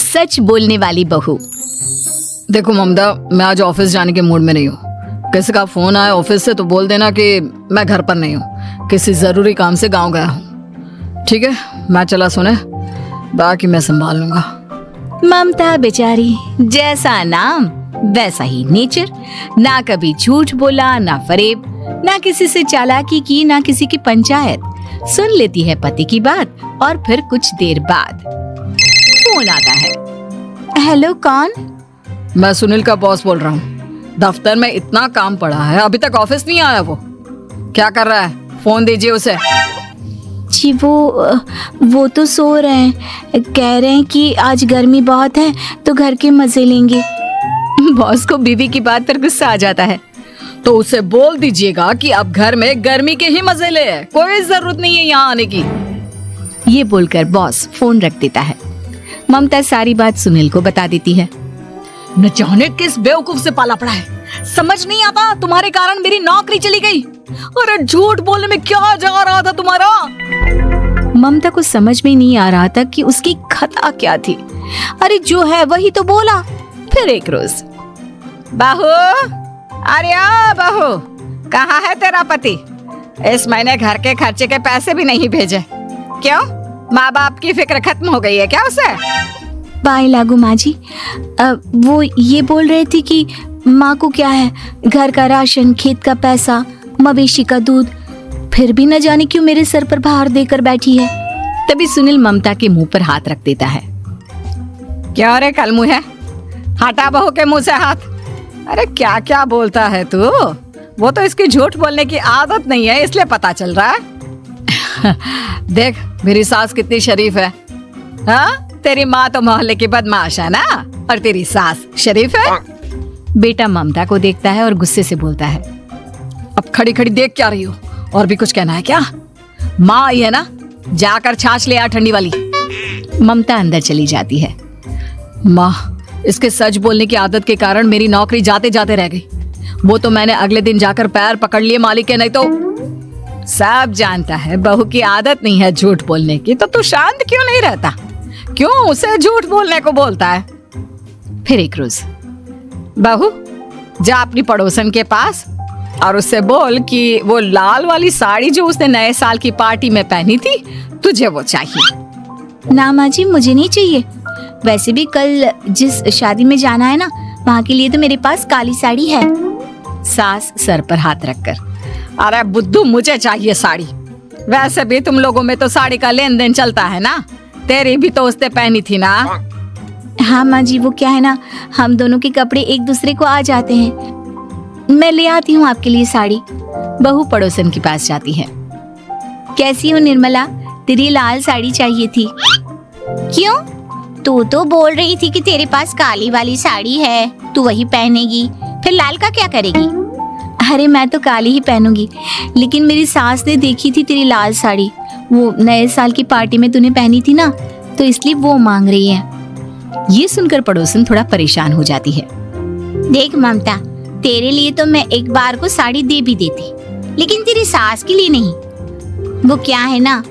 सच बोलने वाली बहू। देखो ममता, मैं आज ऑफिस जाने के मूड में नहीं हूँ। किसी का फोन आया ऑफिस से तो बोल देना कि मैं घर पर नहीं हूँ, किसी जरूरी काम से गांव गया हूँ। ठीक है, मैं चला सोने, बाकी मैं संभाल लूंगा। ममता बेचारी, जैसा नाम वैसा ही नेचर। ना कभी झूठ बोला, ना फरेब, ना किसी से चालाकी की, ना किसी की पंचायत। सुन लेती है पति की बात और फिर कुछ देर बाद फोन आता है। हेलो, कौन? मैं सुनील का बॉस बोल रहा हूँ। दफ्तर में इतना काम पड़ा है, अभी तक ऑफिस नहीं आया। वो क्या कर रहा है? फोन दीजिए उसे। जी वो तो सो रहे हैं, कह रहे हैं कि आज गर्मी बहुत है तो घर के मजे लेंगे। बॉस को बीवी की बात पर गुस्सा आ जाता है। तो उसे बोल दीजिएगा कि अब घर में गर्मी के ही मजे ले, कोई जरूरत नहीं है यहाँ आने की। ये बोलकर बॉस फोन रख देता है। ममता सारी बात सुनील को बता देती है। न जाने किस बेवकूफ से पाला पड़ा है, समझ नहीं आता। तुम्हारे कारण मेरी नौकरी चली गई। अरे झूठ बोलने में क्या जा रहा था तुम्हारा? ममता को समझ में नहीं आ रहा था कि उसकी खता क्या थी। अरे जो है वही तो बोला। फिर एक रोज, बहू, अरे आ बहू, कहाँ है तेरा पति? इस महीने घर के खर्चे के पैसे भी नहीं भेजे। क्यों? माँ बाप की फिक्र खत्म हो गई है क्या उसे? बाय लागू माँ जी, वो ये बोल रहे थे कि माँ को क्या है, घर का राशन, खेत का पैसा, मवेशी का दूध, फिर भी न जाने क्यों मेरे सर पर भार देकर बैठी है। तभी सुनील ममता के मुंह पर हाथ रख देता है। क्या रे कलमुँह है, हटा बहू के मुंह से हाथ। अरे क्या क्या बोलता है तू? वो तो इसकी झूठ बोलने की आदत नहीं है, इसलिए पता चल रहा है। देख मेरी सास कितनी शरीफ है। हाँ, तेरी माँ तो मोहल्ले की बदमाश है ना, और तेरी सास शरीफ है। बेटा ममता को देखता है और गुस्से से बोलता है। अब खड़ी खड़ी देख क्या रही हो? और भी कुछ कहना है क्या? माँ आई है ना, जाकर छाछ ले आ ठंडी वाली। ममता अंदर चली जाती है। माँ, इसके सच बोलने की आदत के कारण मेरी नौकरी जाते जाते रह गई। वो तो मैंने अगले दिन जाकर पैर पकड़ लिए मालिक के, नहीं तो। सब जानता है बहू की आदत नहीं है झूठ बोलने की, तो तू शांत क्यों नहीं रहता? क्यों उसे झूठ बोलने को बोलता है? फिर एक रोज, बहू, जा अपनी पड़ोसन के पास और उससे बोल कि वो लाल वाली साड़ी जो उसने नए साल की पार्टी में पहनी थी, तुझे वो चाहिए। ना माँ जी, मुझे नहीं चाहिए। वैसे भी कल जिस शादी में जाना है ना, वहाँ के लिए तो मेरे पास काली साड़ी है। सास सर पर हाथ रखकर, अरे बुद्धू, मुझे चाहिए साड़ी। वैसे भी तुम लोगों में तो साड़ी का लेन देन चलता है ना, तेरी भी तो उसने पहनी थी ना। हाँ माँ जी, वो क्या है ना, हम दोनों के कपड़े एक दूसरे को आ जाते हैं। मैं ले आती हूँ आपके लिए साड़ी। बहू पड़ोसन के पास जाती है। कैसी हो निर्मला, तेरी लाल साड़ी चाहिए थी। क्यों? तू तो बोल रही थी कि तेरे पास काली वाली साड़ी है, तू वही पहनेगी, फिर लाल का क्या करेगी? अरे मैं तो काली ही पहनूंगी, लेकिन मेरी सास ने देखी थी तेरी लाल साड़ी, वो नए साल की पार्टी में तूने पहनी थी ना, तो इसलिए वो मांग रही है। ये सुनकर पड़ोसन थोड़ा परेशान हो जाती है। देख ममता, तेरे लिए तो मैं एक बार को साड़ी दे भी देती, लेकिन तेरी सास के लिए नहीं। वो क्या है ना,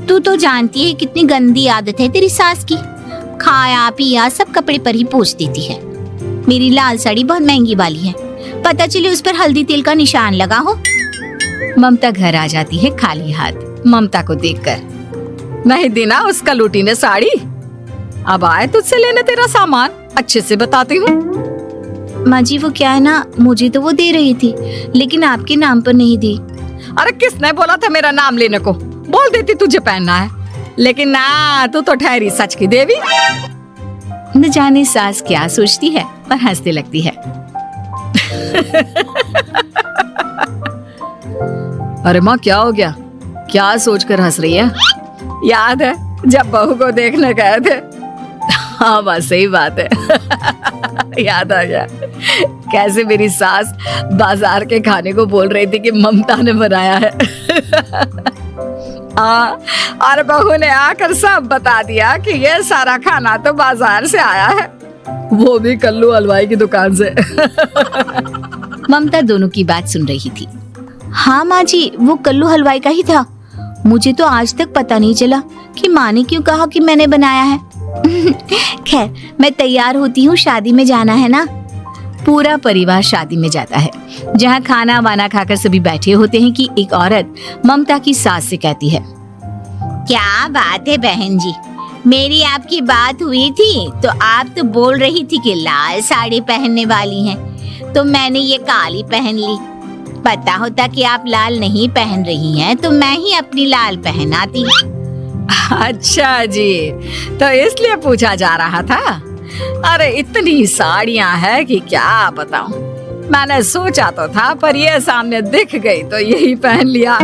तू तो जानती है कितनी गंदी आदत है तेरी सास की, खाया पिया सब कपड़े पर ही पोंछ देती है। मेरी लाल साड़ी बहुत महंगी वाली है, पता चले उस पर हल्दी तेल का निशान लगा हो। ममता घर आ जाती है खाली हाथ। ममता को देखकर, नहीं देना उसका लूटी ने साड़ी। अब आए तुझसे लेने तेरा सामान, अच्छे से बताती हूँ। माँ जी, वो क्या है ना, मुझे तो वो दे रही थी, लेकिन आपके नाम पर नहीं दी। अरे किसने बोला था मेरा नाम लेने को? बोल देती तुझे पहनना है, लेकिन ना, तू तो ठहरी सच की देवी। न जाने सास क्या सोचती है और हंसने लगती है। अरे माँ, क्या हो गया? क्या सोचकर हंस रही है? याद है जब बहू को देखने गए थे? हाँ बस सही बात है। याद आ गया कैसे मेरी सास बाजार के खाने को बोल रही थी कि ममता ने बनाया है। और बहू ने आकर सब बता दिया कि ये सारा खाना तो बाजार से आया है, वो भी कल्लू हलवाई की दुकान से। ममता दोनों की बात सुन रही थी। हाँ माँ जी, वो कल्लू हलवाई का ही था। मुझे तो आज तक पता नहीं चला कि माँ ने क्यों कहा कि मैंने बनाया है। खैर, मैं तैयार होती हूँ, शादी में जाना है ना। पूरा परिवार शादी में जाता है, जहाँ खाना वाना खाकर सभी बैठे होते हैं कि एक औरत ममता की सास से कहती है, क्या बात है बहन जी, मेरी आपकी बात हुई थी तो आप तो बोल रही थी कि लाल साड़ी पहनने वाली हैं, तो मैंने ये काली पहन ली। पता होता कि आप लाल नहीं पहन रही हैं तो मैं ही अपनी लाल पहनाती। अच्छा जी, तो इसलिए पूछा जा रहा था। अरे इतनी साड़ियां हैं कि क्या बताऊं। मैंने सोचा तो था, पर ये सामने दिख गई तो यही पहन लिया।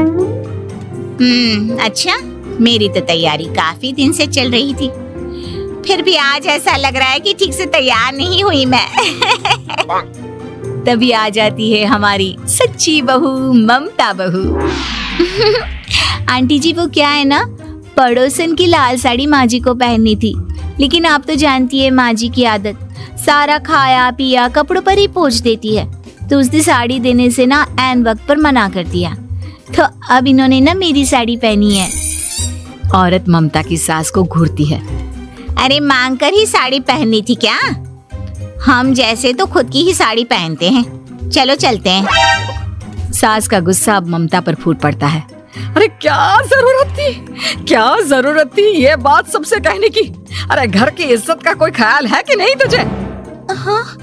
अच्छा, मेरी तो तैयारी काफी दिन से चल रही थी, फिर भी आज ऐसा लग रहा है कि ठीक से तैयार नहीं हुई मैं। तभी आ जाती है हमारी सच्ची बहू, ममता बहू। आंटी जी, वो क्या है ना, पड़ोसन की लाल साड़ी माँ जी को पहननी थी, लेकिन आप तो जानती है माँ जी की आदत, सारा खाया पिया कपड़ों पर ही पोंछ देती है, तो उसने साड़ी देने से ना ऐन वक्त पर मना कर दिया, तो अब इन्होंने ना मेरी साड़ी पहनी है। औरत ममता की सास को घूरती है। अरे मांग कर ही साड़ी पहननी थी क्या? हम जैसे तो खुद की ही साड़ी पहनते हैं, चलो चलते हैं। सास का गुस्सा अब ममता पर फूट पड़ता है। अरे क्या जरूरत थी ये बात सबसे कहने की? अरे घर की इज्जत का कोई ख्याल है कि नहीं तुझे? हाँ,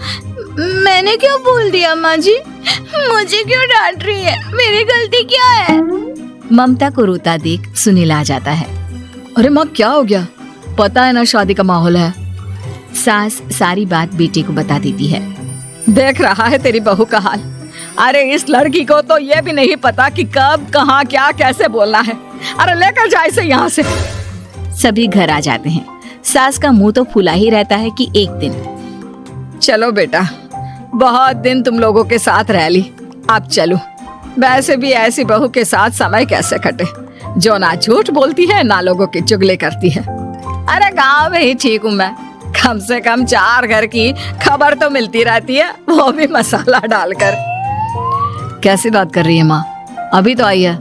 मैंने क्यों बोल दिया माँ जी? मुझे क्यों डांट रही है? मेरी गलती क्या है? ममता को रोता देख सुनील आ जाता है। अरे माँ, क्या हो गया? पता है ना शादी का माहौल है। सास सारी बात बेटे को बता देती है। देख रहा है तेरी बहू का हाल। अरे इस लड़की को तो ये भी नहीं पता कि कब कहाँ क्या कैसे बोलना है। अरे लेकर जा इसे यहाँ से। सभी घर आ जाते हैं। सास का मुंह तो फूला ही रहता है कि एक दिन। चलो बेटा, बहुत दिन तुम लोगों के साथ रह ली, अब चलो। वैसे भी ऐसी बहू के साथ समय कैसे कटे, जो ना झूठ बोलती है ना लोगों की चुगली करती है। अरे गाँव में ही ठीक हूँ मैं, कम से कम 4 घर की खबर तो मिलती रहती है, वो भी मसाला डालकर। कैसी बात कर रही है माँ? अभी तो आई है,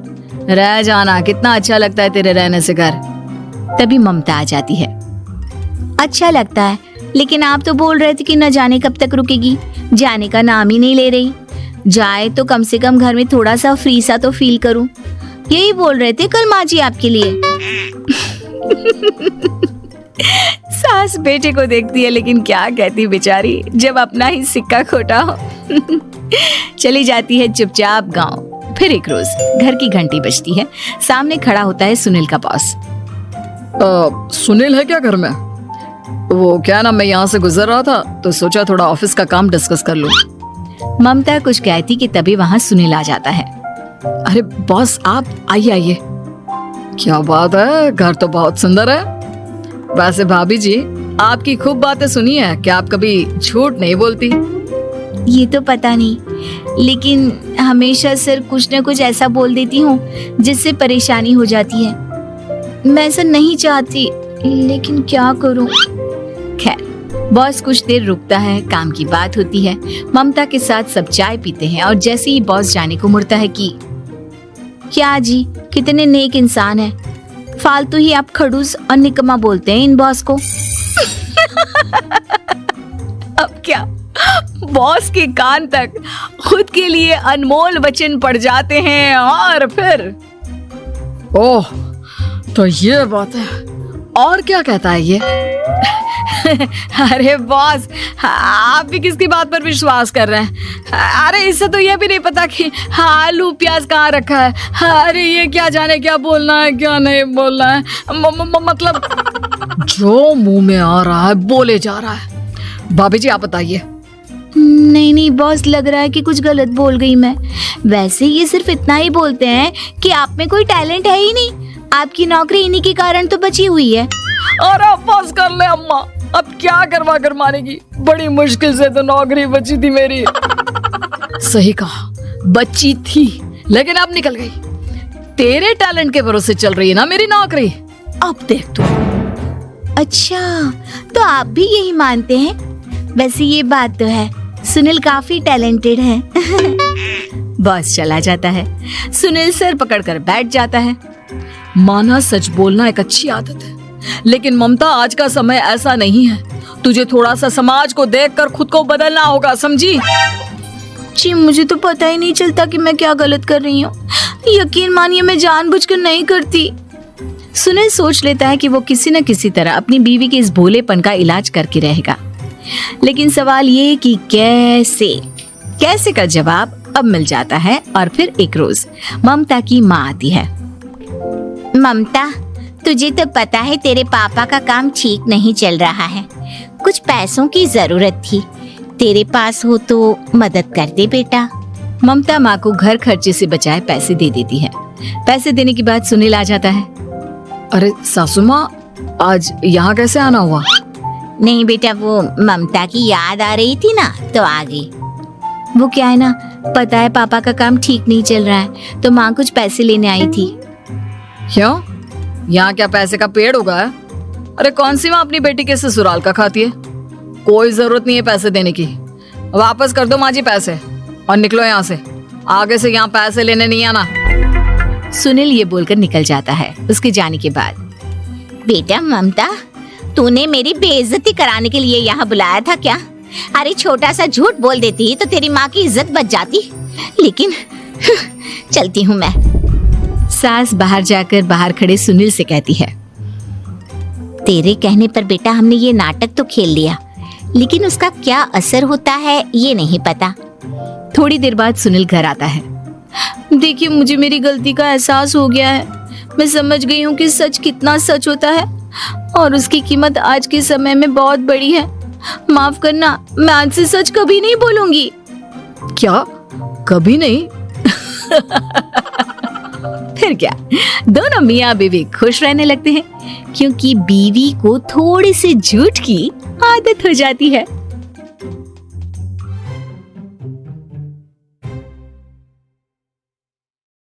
रह जाना, कितना अच्छा लगता है तेरे रहने से घर। तभी ममता आ जाती है। अच्छा लगता है, लेकिन आप तो बोल रहे थे कि न जाने कब तक रुकेगी, जाने का नाम ही नहीं ले रही। जाए तो कम से कम घर में थोड़ा सा फ्री सा तो फील करूं, यही बोल रहे थे कल माँ जी आपके लिए। सास बेटे को देखती है, लेकिन क्या कहती बेचारी, जब अपना ही सिक्का खोटा हो। चली जाती है चुपचाप गांव। फिर एक रोज घर की घंटी बजती है। सामने खड़ा होता है सुनील का बॉस। सुनील है क्या घर में? वो क्या ना, मैं यहाँ से गुजर रहा था तो सोचा थोड़ा ऑफिस का काम डिस्कस कर लूं। ममता कुछ कहती कि तभी वहाँ सुनील आ जाता है। अरे बॉस, आप आइए आइए। क्या बात है, घर तो बहुत सुंदर है। वैसे भाभी जी, आपकी खूब बातें सुनी है कि आप कभी झूठ नहीं बोलती। ये तो पता नहीं, लेकिन हमेशा सर कुछ न कुछ ऐसा बोल देती हूँ जिससे परेशानी हो जाती है। मैं ऐसा नहीं चाहती, लेकिन क्या करूँ। खैर, बॉस कुछ देर रुकता है, काम की बात होती है। ममता के साथ सब चाय पीते हैं और जैसे ही बॉस जाने को मुड़ता है कि क्या जी, कितने नेक इंसान है, फालतू ही आप खड़ूस और निकम्मा बोलते हैं इन बॉस को। अब क्या, बॉस के कान तक खुद के लिए अनमोल वचन पड़ जाते हैं और फिर ओह, तो ये बात है। और क्या कहता है ये? अरे बॉस, आप भी किसकी बात पर विश्वास कर रहे हैं? अरे इससे तो ये भी नहीं पता कि आलू प्याज कहाँ रखा है। अरे ये क्या जाने क्या बोलना है क्या नहीं बोलना है। मतलब जो मुंह में आ रहा है बोले जा रहा है। भाभी जी आप बताइए। नहीं बॉस, लग रहा है कि कुछ गलत बोल गई मैं। वैसे ये सिर्फ इतना ही बोलते हैं कि आप में कोई टैलेंट है ही नहीं, आपकी नौकरी इन्हीं के कारण तो बची हुई है। अरे बस कर ले अम्मा, अब क्या करवा कर मारेगी, बड़ी मुश्किल से तो नौकरी बची थी मेरी। सही कहा, बची थी लेकिन अब निकल गई। तेरे टैलेंट के भरोसे चल रही है ना मेरी नौकरी, अब देख तू। अच्छा, तो आप भी यही मानते हैं? वैसे ये बात तो है, सुनील काफी टैलेंटेड है। बॉस चला जाता है। सुनील सर पकड़कर बैठ जाता है। माना सच बोलना एक अच्छी आदत है, लेकिन ममता आज का समय ऐसा नहीं है। तुझे थोड़ा सा समाज को देखकर खुद को बदलना होगा, समझी? जी मुझे तो पता ही नहीं चलता कि मैं क्या गलत कर रही हूँ। यकीन मानिए मैं जानबूझकर नहीं करती। सुनील सोच लेता है कि वो किसी न किसी तरह अपनी बीवी के इस भोलेपन का इलाज करके रहेगा, लेकिन सवाल ये कि कैसे का जवाब अब मिल जाता है। और फिर एक रोज ममता की माँ आती है। ममता, तुझे तो पता है तेरे पापा का काम ठीक नहीं चल रहा है, कुछ पैसों की जरूरत थी, तेरे पास हो तो मदद कर दे बेटा। ममता माँ को घर खर्चे से बचाए पैसे दे देती है। पैसे देने के बाद सुनील आ जाता है। अरे सासू माँ, आज यहाँ कैसे आना हुआ? नहीं बेटा, वो ममता की याद आ रही थी ना तो आ गई। वो क्या है ना, पता है पापा का काम ठीक नहीं चल रहा है तो माँ कुछ पैसे लेने आई थी। क्यों? यहाँ क्या पैसे का पेड़ उगा है? अरे कौन सी माँ अपनी बेटी के ससुराल का खाती है? कोई जरूरत नहीं है पैसे देने की। वापस कर दो माँ जी पैसे और निकलो यहाँ से। आगे से यहाँ पैसे लेने नहीं आना। सुनील ये बोलकर निकल जाता है। उसके जाने के बाद, बेटा ममता, तूने मेरी बेइज्जती कराने के लिए यहाँ बुलाया था क्या? अरे छोटा सा झूठ बोल देती तो तेरी माँ की इज्जत बच जाती, लेकिन चलती हूँ मैं। सास बाहर जाकर बाहर खड़े सुनील से कहती है, तेरे कहने पर बेटा हमने ये नाटक तो खेल लिया, लेकिन उसका क्या असर होता है ये नहीं पता। थोड़ी देर बाद सुनील घर आता है। देखिए मुझे मेरी गलती का एहसास हो गया है। मैं समझ गई हूँ कि सच कितना सच होता है और उसकी कीमत आज के समय में बहुत बड़ी है। माफ करना, मैं आज से सच कभी नहीं बोलूंगी। क्या? कभी नहीं? फिर क्या, दोनों मियाँ बीवी खुश रहने लगते हैं क्योंकि बीवी को थोड़ी सी झूठ की आदत हो जाती है।